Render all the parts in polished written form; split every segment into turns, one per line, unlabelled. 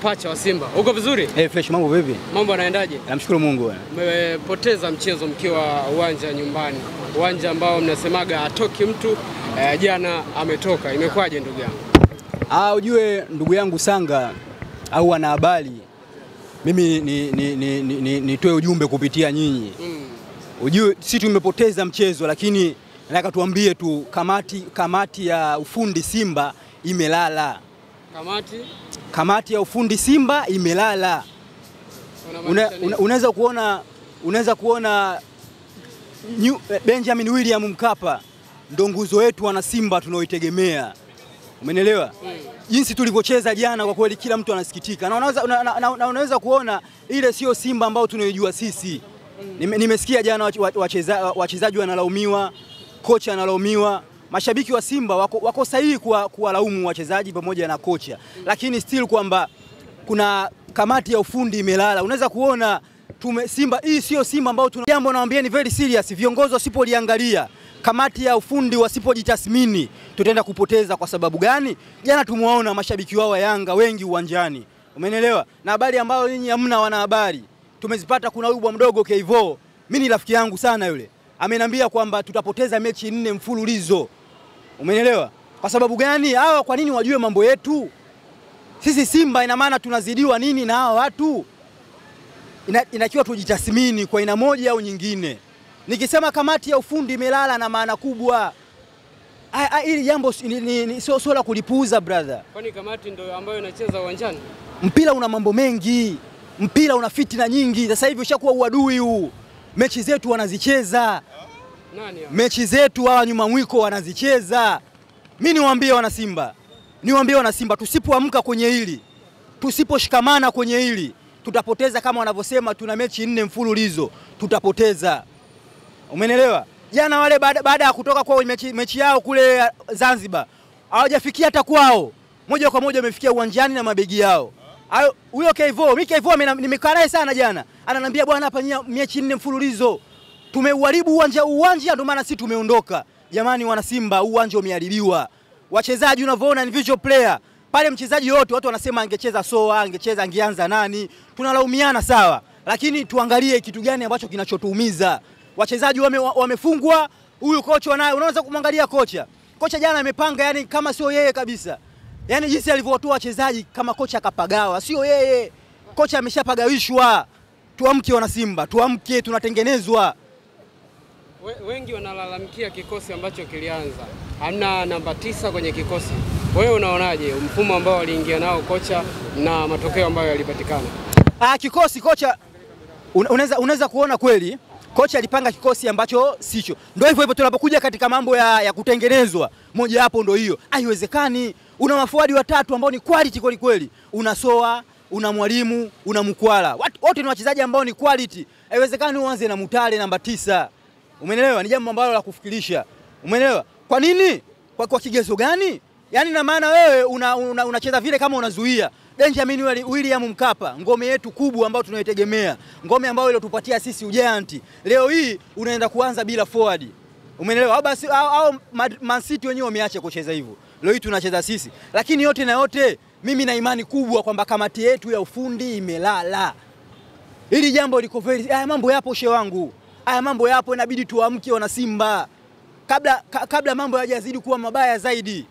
pacha wa Simba. Uko vizuri?
Fresh, mambo vipi?
Mambo yanaendaje?
Namshukuru Mungu.
Mmepoteza mchezo mkiwa uwanja nyumbani. Uwanja ambao mnasemaga hatoki mtu, jana ametoka. Imekwaje ndugu yangu?
Ujue ndugu yangu Sanga au wana habari. Mimi nitoe ujumbe kupitia nyinyi. Ujue sisi tumepoteza mchezo, lakini nataka tuambie tu kamati ya ufundi Simba imelala. Kamati ya ufundi Simba imelala. Unaweza kuona Benjamin William Mkapa ndo nguzo wetu wana Simba tunaoitegemea. Umenielewa? Jinsi tulivyocheza jana kwa kweli kila mtu anasikitika. Na unaweza kuona ile sio Simba ambao tunaijua sisi. Nimesikia jana wachezaji wanalaumiwa, kocha analaumiwa. Mashabiki wa Simba wako sahihi kuwalaumu wachezaji pamoja na kocha. Lakini still kwamba kuna kamati ya ufundi imelala. Unaweza kuona Simba hii sio Simba ambao jambo naambia ni very serious. Viongozi wasipoliangalia, kamati ya ufundi wasipojitathmini, tutaenda kupoteza. Kwa sababu gani? Jana tumewaona mashabiki wao wa Yanga wengi uwanjani. Umenielewa? Na habari ambayo nyinyi hamna wana habari. Tumezipata. Kuna yule mdogo Kevo. Mimi ni rafiki yangu sana yule. Ameniambia kwamba tutapoteza mechi 4 mfululizo. Umenielewa? Kwa sababu gani? Hawa kwa nini wajue mambo yetu? Sisi Simba ina maana tunazidiwa nini na hawa watu? Inakiwa tujitathmini kwa aina moja au nyingine. Nikisema kamati ya ufundi imelala na maana kubwa. Hili jambo sio la kulipuuza brother.
Kwani kamati ndio ambayo inacheza uwanjani?
Mpira una mambo mengi. Mpira una fitina nyingi. Sasa hivi ushakuwa uadui huu. Mechi zetu wanazicheza.
Nani hao?
Mechi zetu hawa nyuma mwiko wanazicheza. Mimi niwaambie wana Simba tusipoamka kwenye hili, tusiposhikamana kwenye hili, tutapoteza. Kama wanavyosema tuna mechi 4 mfululizo, tutapoteza. Umenielewa? Jana wale baada ya kutoka kwa mechi yao kule Zanzibar, hawajafikia hata kwao. Moja kwa moja wamefikia uwanjani na mabegi yao. Huyo Kevo, mimi Kevo nimekaa naye sana jana. Ananiambia bwana, hapa mechi 4 mfululizo. Tumeuharibu uwanja ndio maana sisi tumeondoka. Jamani wana Simba, uwanja umeharibiwa. Wachezaji unavyoona ni visual player. Pale mchezaji yote watu wanasema angecheza Soa, angeanza nani? Tunalaumiana sawa. Lakini tuangalie kitu gani ambacho kinachotuumiza. Wachezaji wamefungwa, huyu kocha naye unaweza kumwangalia kocha. Kocha jana amepanga yani kama sio yeye kabisa. Yani jinsi alivyotoa wachezaji kama kocha akapagawa, sio yeye. Kocha ameshapagawishwa. Tuamke wana Simba, tuamke, tunatengenezwa.
Wengi wanalalamikia kikosi ambacho kilianza. Hamna namba 9 kwenye kikosi. Wewe unaonaje mfumo ambao aliingia nao kocha na matokeo ambayo yalipatikana?
Kikosi kocha unaweza kuona kweli kocha alipanga kikosi ambacho sicho. Ndio hivyo tunapokuja katika mambo ya kutengenezwa, moja hapo ndio hiyo. Haiwezekani. Una mafuadi watatu ambao ni quality kweli. Una Soa, una Mwalimu, una Mkwala. Wote ni wachezaji ambao ni quality. Haiwezekani uanze na Mutale namba 9. Umeelewa? Ni jambo ambalo la kufikirisha. Umeelewa? Kwa nini? Kwa kigezo gani? Yaani na maana wewe unacheza vile kama unazuia. Benjamin William Mkapa, ngome yetu kubwa ambayo tunaitegemea. Ngome ambayo ile tupatia sisi ujanti. Leo hii unaenda kuanza bila forward. Umeelewa? Basi au Man City wenyewe wameacha kucheza hivyo. Leo hii tunacheza sisi. Lakini yote na yote mimi na imani kubwa kwamba kamati yetu ya ufundi imelala. Hili jambo liko very mambo yapo shehe wangu. Mambo yapo, inabidi tuamke wana Simba. Kabla mambo hayajazidi kuwa mabaya zaidi.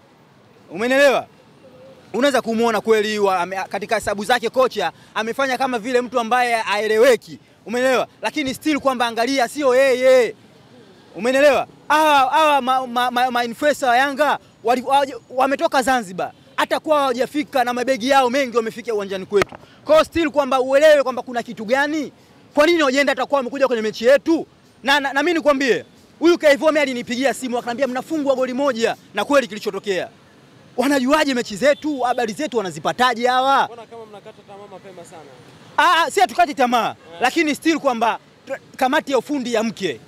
Umenielewa? Unaweza kumuona kweli katika hesabu zake kocha amefanya kama vile mtu ambaye haeleweki. Umenielewa? Lakini still kwamba angalia sio yeye. Umenielewa? Ma influencer wa Yanga wametoka Zanzibar. Hata kwa hawajafika na mabegi yao mengi wamefika uwanjani kwetu. Kwa still kwamba uelewe kwamba kuna kitu gani? Kwa nini wajienda hata kwa wamekuja kwenye mechi yetu? Na mimi nikwambie, huyu Kaivome alinipigia simu akaniambia mnafungwa goli 1 na kweli kilichotokea. Wanajuaje mechi zetu? Habari zetu wanazipataje hawa?
Mbona kama mnakata tamaa mapema sana?
Si tukati tamaa, lakini still kwamba kamati ya ufundi iamke.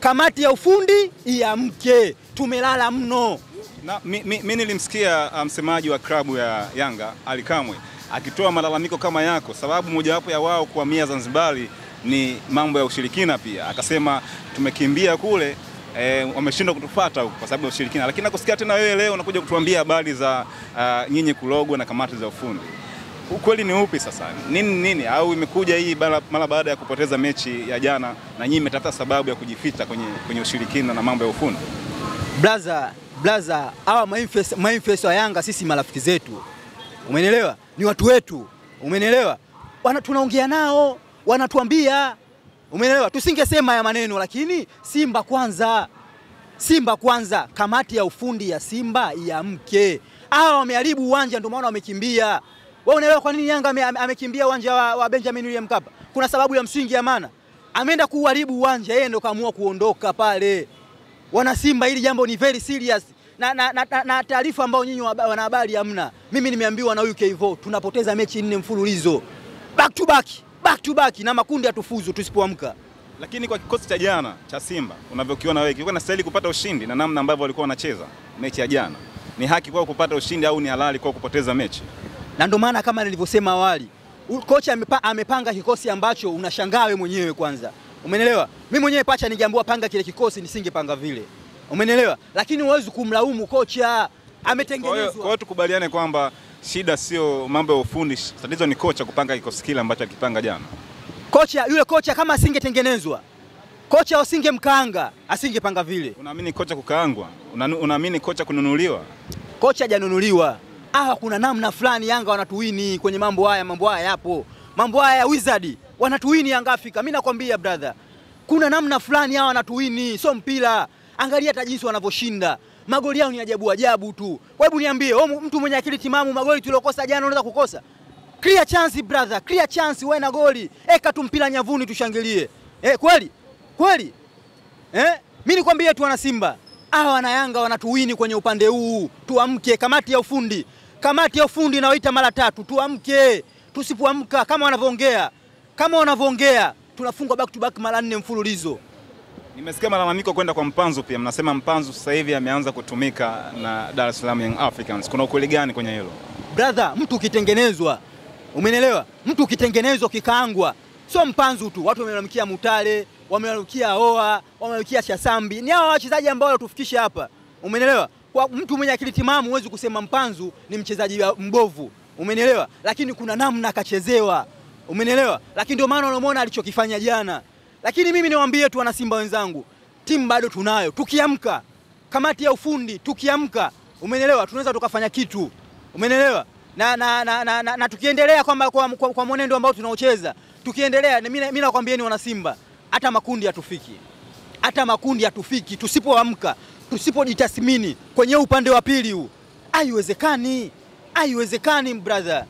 Kamati ya ufundi iamke. Tumelala mno.
Na mimi nilimsikia msemaji wa klabu ya Yanga Ali Kamwe akitoa malalamiko kama yako, sababu mojawapo ya wao kuhamia Zanzibari ni mambo ya ushirikina pia. Akasema tumekimbia kule wameshindwa kutufuata kwa sababu ya ushirikina. Lakini nakusikia tena wewe leo unakuja kutuambia habari za nyinyi kulogwa na kamati za ufundi. ukweli ni upi sasa? Nini au imekuja hii mara baada ya kupoteza mechi ya jana na nyinyi mmetafuta sababu ya kujificha kwenye ushirikina na mambo ya ufundi?
Blaza, hawa mainfluencer wa Yanga sisi marafiki zetu. Umeelewa? Ni watu wetu. Umeelewa? Tunaongea nao, wanatuambia. Umeelewa? Tusingesema ya maneno, lakini Simba kwanza, kamati ya ufundi ya Simba iamke. Hawa wameharibu uwanja ndio maana wamekimbia. Wewe unaelewa kwa nini Yanga amekimbia uwanja wa Benjamin William Mkapa? Kuna sababu ya msingi ya maana. Ameenda kuharibu uwanja, yeye ndio kaamua kuondoka pale. Wana Simba, hili jambo ni very serious. Na taarifa ambao nyinyi wana habari hamna. Mimi nimeambiwa na huyu Kevo tunapoteza mechi 4 mfululizo. Back to back na makundi atufuzu tusipoamka.
Lakini kwa kikosi cha jana cha Simba unavyokiona wewe, kilikuwa inastahili kupata ushindi na namna ambavyo walikuwa wanacheza mechi ya jana. Ni haki kwao kupata ushindi au ni halali kwao kupoteza mechi?
Na ndio maana kama nilivyosema awali, kocha amepanga kikosi ambacho unashangaa wewe mwenyewe kwanza. Umeelewa? Mimi mwenyewe pacha ningeambiwa panga kile kikosi nisingepanga vile. Umeelewa? Lakini huwezi kumlaumu kocha, ametengenezwa.
Kwa hiyo tukubaliane kwamba shida sio mambo ya ufundi, tatizo ni kocha kupanga kikosi kile ambacho alikipanga jana.
Yule kocha kama asingetengenezwa, kocha asingemkaanga, asingepanga vile.
Unaamini kocha kukaangwa? Unaamini kocha kununuliwa?
Kocha hajanunuliwa. Kuna namna fulani Yanga wanatuwini kwenye mambo haya yapo. Mambo haya ya wizard wanatuwini Yanga Afrika. Mimi nakwambia brother, kuna namna fulani hawa wanatuwini, sio mpira. Angalia hata jinsi wanavyoshinda. Magoli yao ni ajabu tu. Hebu niambie, mtu mwenye akili timamu magoli tuliokosa jana unaweza kukosa? Clear chance brother, clear chance, wewe na goli. Eka tu mpira nyavuni tushangilie. Kweli? Mimi nikwambie tu wana Simba, hawa na Yanga wanatuwini kwenye upande huu. Tuamke, kamati ya ufundi nawaita mara 3, tuamke. Tusipoamka kama wanavyoongea, tunafungwa back to back mara 4 mfululizo.
Nimesikia malalamiko kwenda kwa Mpanzu pia. Mnasema Mpanzu sasa hivi ameanza kutumika na Dar es Salaam Young Africans. Kuna ukweli gani kwenye hilo?
Brother, mtu ukitengenezwa, umeelewa? Mtu ukitengenezwa kikaangwa, sio Mpanzu tu. Watu wamelalamikia Mutale, wamelalamikia Oa, wamelalamikia Shasambi. Ni hao wachezaji ambao watufikisha hapa. Umeelewa? Kwa mtu mwenye akili timamu huwezi kusema Mpanzu ni mchezaji mbovu. Umeelewa? Lakini kuna namna akachezewa. Umeelewa? Lakini ndio maana unamuona alichokifanya jana. Lakini mimi niwaambie tu wana Simba wenzangu, timu bado tunayo. Tukiamka, kamati ya ufundi tukiamka, umeelewa? Tunaweza tukafanya kitu. Umeelewa? Na tukiendelea kwa mwenendo ambao tunaocheza, tukiendelea mimi nakwambieni wana Simba, hata makundi hatufiki tusipoamka, tusipojitathmini kwenye upande wa pili huu. Haiwezekani brother.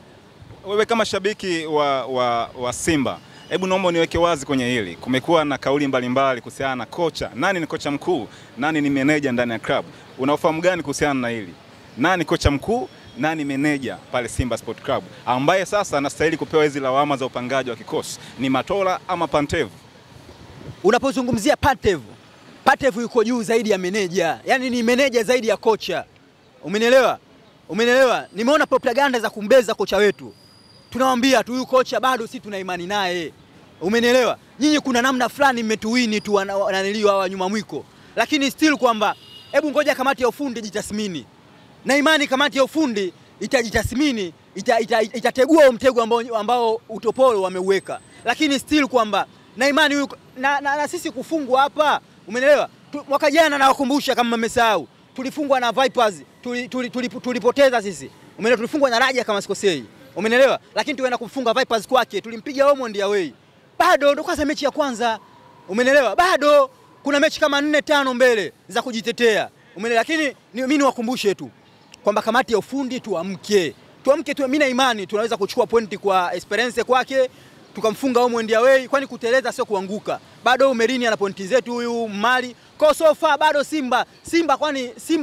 Wewe kama shabiki wa Simba, hebu naomba niweke wazi kwenye hili. Kumekuwa na kauli mbalimbali kuhusiana na kocha. Nani ni kocha mkuu? Nani ni meneja ndani ya club? Unafahamu gani kuhusiana na hili? Nani kocha mkuu? Nani meneja pale Simba Sport Club? Ambaye sasa anastahili kupewa hizi lawama za upangaji wa kikosi. Ni Matola ama Pantev?
Unapozungumzia Pantev yuko juu zaidi ya meneja. Yaani ni meneja zaidi ya kocha. Umeelewa? Nimeona propaganda za kumbeza kocha wetu. Tunawaambia tu huyu kocha bado si tuna imani naye. Umeelewa? Nyinyi kuna namna fulani mmetuwini tu wananiliwa hawa nyuma mwiko. Lakini still kwamba hebu ngoja kamati ya ufundi jitathmini. Na imani kamati ya ufundi itajitathmini, itategua mtego ambao utopolo wameuweka. Lakini still kwamba na imani huyu na sisi kufungwa hapa. Umeelewa? Mwaka jana nawakumbusha kama mmesahau. Tulifungwa na Vipers, tulipoteza sisi. Umeelewa? Tulifungwa na Raja kama sikosei. Umeelewa? Lakini tuenda kufunga Vipers kwake, tulimpiga Omondi away. Bado ndo kwanza mechi ya kwanza. Umeelewa? Bado kuna mechi kama 4-5 mbele za kujitetea. Umeelewa? Lakini mimi niwakumbushe tu kwamba kamati ya ufundi tuamke tu. Mimi na imani tunaweza kuchukua pointi kwa Esperance kwake, tukamfunga Omondi away, kwani kuteleza sio kuanguka. Bado Merini ana pointi zetu, huyu Mali. Kwa so far bado Simba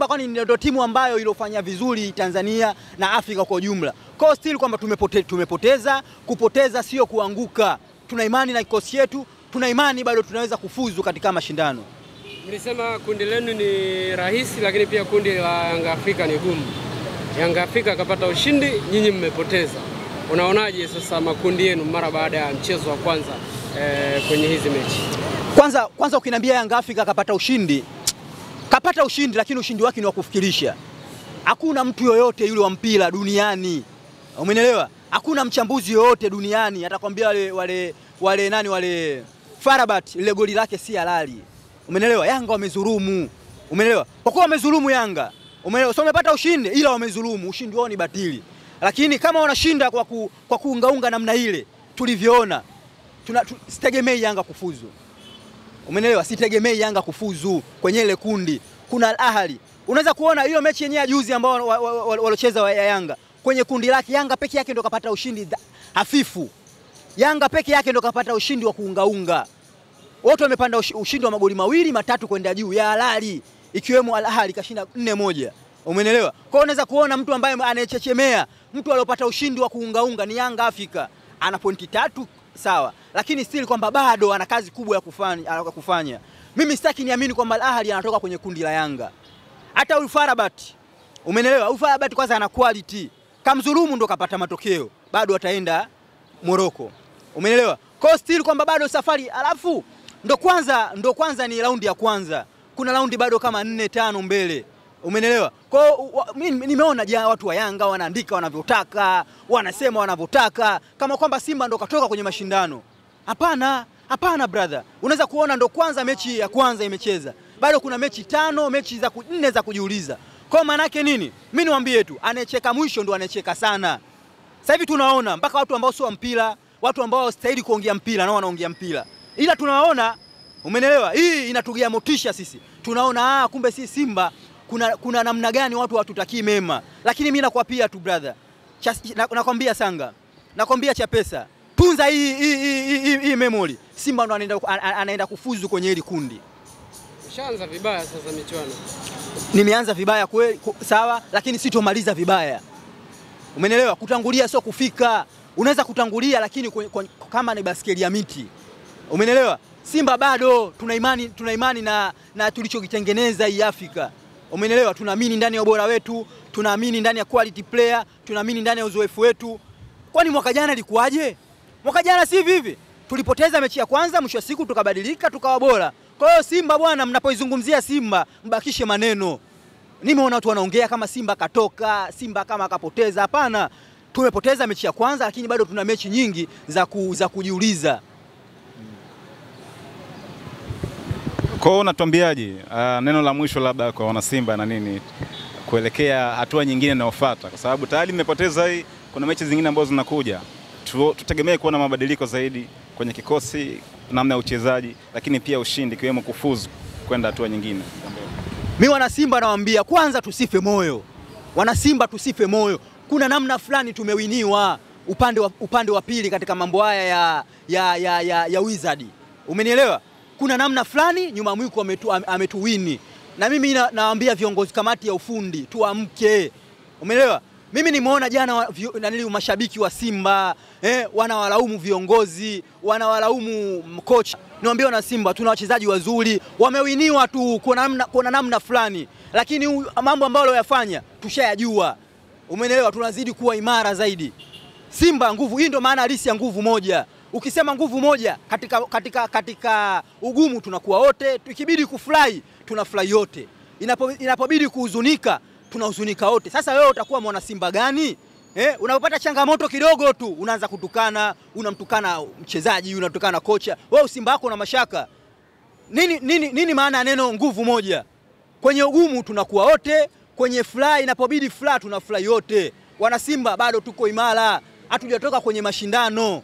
kwani ndio timu ambayo ilofanya vizuri Tanzania na Afrika kwa ujumla. Kwa still kwamba tumepoteza, kupoteza sio kuanguka. Tuna imani na kikosi chetu, tuna imani bado tunaweza kufuzu katika mashindano.
Mlisema kundi lenu ni rahisi, lakini pia kundi la Yanga Afrika ni gumu. Yanga Afrika akapata ushindi, nyinyi mmepoteza. Unaonaje sasa makundi yenu mara baada ya mchezo wa kwanza kwenye hizi mechi?
Kwanza ukiniambia Yanga Afrika kapata ushindi lakini ushindi wake ni wa kufikirisha. Hakuna mtu yoyote yule wa mpira duniani, umeelewa, Hakuna mchambuzi yoyote duniani atakwambia wale Farabat ile goli lake si halali. Umeelewa? Yanga wamezulumu. Umeelewa? Kwa kuwa wamezulumu Yanga. Umeelewa? So wamepata ushindi ila wamezulumu. Ushindi wao ni batili. Lakini kama wanashinda kwa kuungaunga namna ile tulivyoona, sitegemei Yanga kufuzu. Umeelewa? Sitegemei Yanga kufuzu kwenye ile kundi. Kuna Al Ahly. Unaweza kuona hiyo mechi yenyewe juzi ambao walocheza wa Yanga. Kwenye kundi lake Yanga peke yake ndo kapata ushindi hafifu. Yanga peke yake ndo kapata ushindi wa kuungaunga. Wote wamepanda ushindi wa magoli 2, 3 kwenda juu ya halali, ikiwemo Al Ahly kashinda 4-1. Umeelewa? Kwa hiyo unaweza kuona mtu ambaye anayechechemea, mtu aliyopata ushindi wa kuungaunga ni Yanga Afrika. Ana pointi 3 sawa, lakini still kwamba bado ana kazi kubwa ya kufanya. Mimi sitaki niamini kwamba Al Ahly anatoka kwenye kundi la Yanga. Hata Farabat. Umeelewa? Farabat kwanza ana quality. Kamzulumu ndo kapata matokeo. Bado ataenda Morocco. Umeelewa? Kwa still kwamba bado safari, alafu ndo kwanza ni raundi ya kwanza. Kuna raundi bado kama 4-5 mbele. Umeelewa? Kwa mimi nimeona watu wa Yanga wanaandika wanavyotaka, wanasema wanavyotaka, kama kwamba Simba ndo katoka kwenye mashindano. Hapana brother. Unaweza kuona ndo kwanza mechi ya kwanza imecheza. Bado kuna mechi 5, mechi za 4 za kujiuliza. Kwa maana yake nini? Mimi niwaambie tu, anayecheka mwisho ndo anayecheka sana. Sasa hivi tunaona mpaka watu ambao sio mpira, watu ambao stahili kuongea mpira nao wanaongea mpira. Ila tunawaona, umeelewa? Hii inatugia motisha sisi. Tunaona kumbe si Simba kuna namna gani watu hatutakii mema. Lakini mimi nakwapia tu brother. Nakwambia Sanga. Nakwambia Chapesa. Tunza hii memory. Simba ndo anaenda kufuzu kwenye hili kundi.
Ushaanza vibaya sasa michuano.
Nimeanza vibaya kweli sawa, lakini sitomaliza vibaya. Umeelewa? Kutangulia sio kufika. Unaweza kutangulia lakini kama ni baskeli ya miti. Umeelewa? Simba bado tuna imani na tulichokitengeneza hii Afrika. Umeelewa? Tunaamini ndani ya ubora wetu, tunaamini ndani ya quality player, tunaamini ndani ya uzoefu wetu. Kwani mwaka jana ilikuwaje? Mwaka jana si hivi. Tulipoteza mechi ya kwanza, mwisho wa siku tukabadilika tukawa bora. Kwa hiyo Simba bwana, mnapoizungumzia Simba mbakishe maneno. Nimeona watu wanaongea kama Simba katoka, Simba kama akapoteza. Hapana. Tumepoteza mechi ya kwanza lakini bado tuna mechi nyingi za kujiuliza.
Kwa hiyo unatuambiaje neno la mwisho labda kwa wana Simba na nini kuelekea hatua nyingine inayofuata, kwa sababu tayari mmepoteza hii, kuna mechi zingine ambazo zinakuja. Tutegemee kuona mabadiliko zaidi kwenye kikosi, namna ya uchezaji, lakini pia ushindi kiwemo kufuzu kwenda hatua nyingine.
Mimi wana Simba nawaambia kwanza tusife moyo. Wana Simba tusife moyo. Kuna namna fulani tumewiniwa upande wa pili katika mambo haya ya Wizard. Umenielewa? Kuna namna fulani nyuma mwiko ametuwini. Na mimi nawaambia viongozi kamati ya ufundi tuamke. Umeelewa? Mimi nimeona jana mashabiki wa Simba wanawalaumu viongozi, wanawalaumu kocha. Niwaambia wana Simba tuna wachezaji wazuri, wamewiniwa tu kuna namna fulani. Lakini mambo ambayo waliyofanya tushayajua. Umeelewa? Tunazidi kuwa imara zaidi. Simba nguvu, hii ndio maana halisi ya nguvu moja. Ukisema nguvu moja katika ugumu tunakuwa wote, ikibidi kufurahi tunafurahi wote. Inapobidi kuhuzunika tunahuzunika wote. Sasa wewe utakuwa mwana Simba gani? Unapopata changamoto kidogo tu unaanza kutukana, unamtukana mchezaji, unatukana kocha. Wewe Simba wako na mashaka. Nini maana ya neno nguvu moja? Kwenye ugumu tunakuwa wote, kwenye furahi inapobidi furahi tunafurahi wote. Wana Simba bado tuko imara, hatujatoka kwenye mashindano.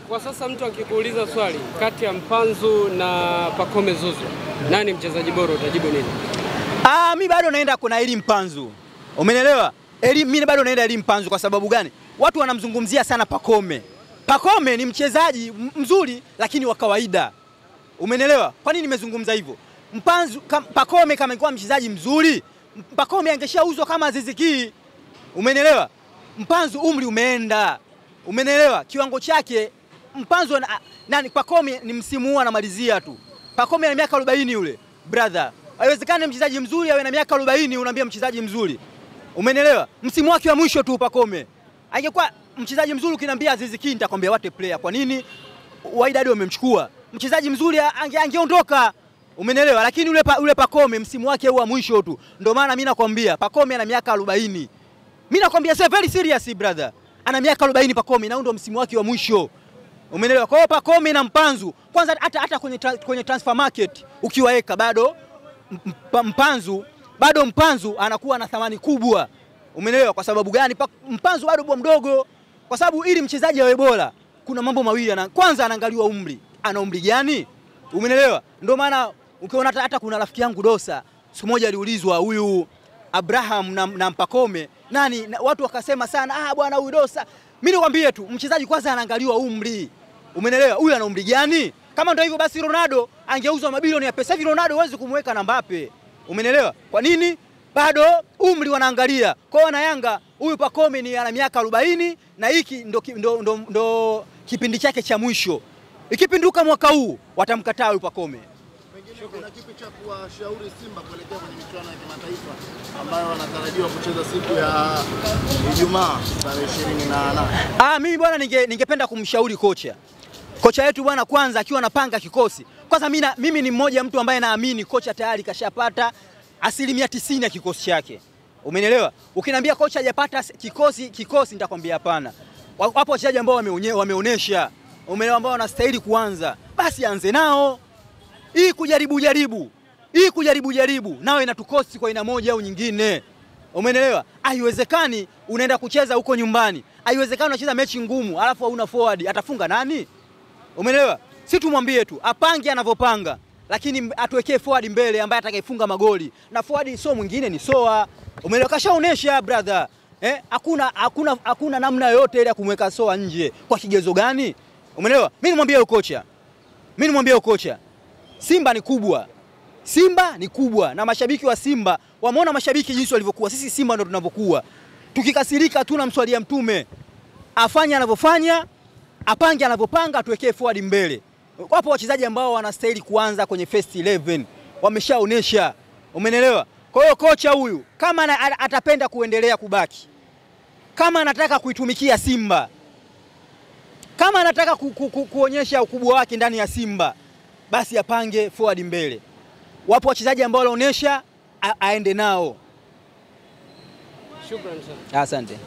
Kwa sasa mtu akikuuliza swali kati ya Mpanzu na Pacome Zouzoua, nani mchezaji bora, utajibu nini?
Mimi bado naenda kuna Elie Mpanzu. Umeelewa? Mimi bado naenda Elie Mpanzu kwa sababu gani? Watu wanamzungumzia sana Pacome. Pacome ni mchezaji mzuri lakini wa kawaida. Umeelewa? Kwa nini nimezungumza hivyo? Pacome kama ingekuwa mchezaji mzuri, Pacome angeshauzwa kama Aziz Ki. Umeelewa? Mpanzu umri umeenda. Umeelewa? Kiwango chake Mpanzu Pacome ni msimu huu anamalizia tu. Pacome ana miaka 40 yule. Brother, haiwezekani mchezaji mzuri awe na miaka 40 unaambia mchezaji mzuri. Umeelewa? Msimu wake wa mwisho tu Pacome. Angekuwa mchezaji mzuri ukiniambia Aziz Ki nitakwambia what a player. Kwa nini? Wydad wamemchukua. Mchezaji mzuri angeondoka. Umeelewa? Lakini ule Pacome msimu wake wa mwisho tu. Ndio maana mimi nakwambia Pacome ana miaka 40. Mimi nakwambia sasa very serious brother. Ana miaka 40 Pacome na ndio msimu wake wa mwisho. Umeelewa? Kwa hiyo Pacome na Mpanzu kwanza hata kwenye transfer market ukiwaeka bado Mpanzu anakuwa na thamani kubwa. Umeelewa? Kwa sababu gani? Mpanzu bado bwa mdogo. Kwa sababu ili mchezaji awe bora kuna mambo mawili kwanza anaangaliwa umri. Ana umri gani? Umeelewa? Ndio maana ukiona hata kuna rafiki yangu Dosa siku moja aliulizwa huyu Abraham na Pacome nani watu wakasema sana bwana huyu Dosa. Mimi nikwambie tu mchezaji kwanza anaangaliwa umri. Umeelewa? Huyu ana umri gani? Kama ndio hivyo basi Ronaldo angeuzwa mabilioni ya pesa. Hivi Ronaldo huwezi kumweka na Mbappe. Umeelewa? Kwa nini? Bado umri wanaangalia. Kwa wana Yanga huyu Pacome ni ana miaka 40 na hiki ndo kipindi chake cha mwisho. Ikipinduka mwaka huu watamkataa huyu Pacome.
Pengine kuna kipi cha kuwashauri Simba kuelekea kwenye michuano ya kimataifa ambayo wanatarajiwa kucheza siku ya Ijumaa tarehe 28?
Mimi bwana ningependa kumshauri kocha wetu bwana, kwanza akiwa anapanga kikosi. Kwanza mimi ni mmoja mtu ambaye naamini kocha tayari kashapata 90% ya kikosi chake. Umenielewa? Ukiniambia kocha hajapata kikosi nitakwambia hapana. Wapo wachezaji ambao wameonyesha, umeelewa, ambao wanastahili kuanza. Basi anze nao. Hii kujaribu nao inatukosi kwa aina moja au nyingine. Umeelewa? Haiwezekani unaenda kucheza huko nyumbani. Haiwezekani unacheza mechi ngumu alafu hauna forward. Atafunga nani? Umeelewa? Si tumwambie tu apange anavyopanga, lakini atuwekee forward mbele ambaye atakayefunga magoli. Na forward sio mwingine ni Soa. Umeelewa? Kashaonesha brother. Hakuna namna yoyote ile ya kumweka Soa nje. Kwa kigezo gani? Umeelewa? Mimi nimwambie kocha. Simba ni kubwa na mashabiki wa Simba wameona mashabiki jinsi walivyokuwa. Sisi Simba ndio tunavyokuwa. Tukikasirika tu namswalia Mtume. Afanye anavyofanya, apange anavyopanga, tuwekee forward mbele. Wapo wachezaji ambao wanastahili kuanza kwenye first 11. Wameshaonesha. Umeelewa? Kwa hiyo kocha huyu kama atapenda kuendelea kubaki, kama anataka kuitumikia Simba, kama anataka kuonyesha ukubwa wake ndani ya Simba, basi apange forward mbele. Wapo wachezaji ambao wanaonesha aende nao.
Shukrani sana.
Asante.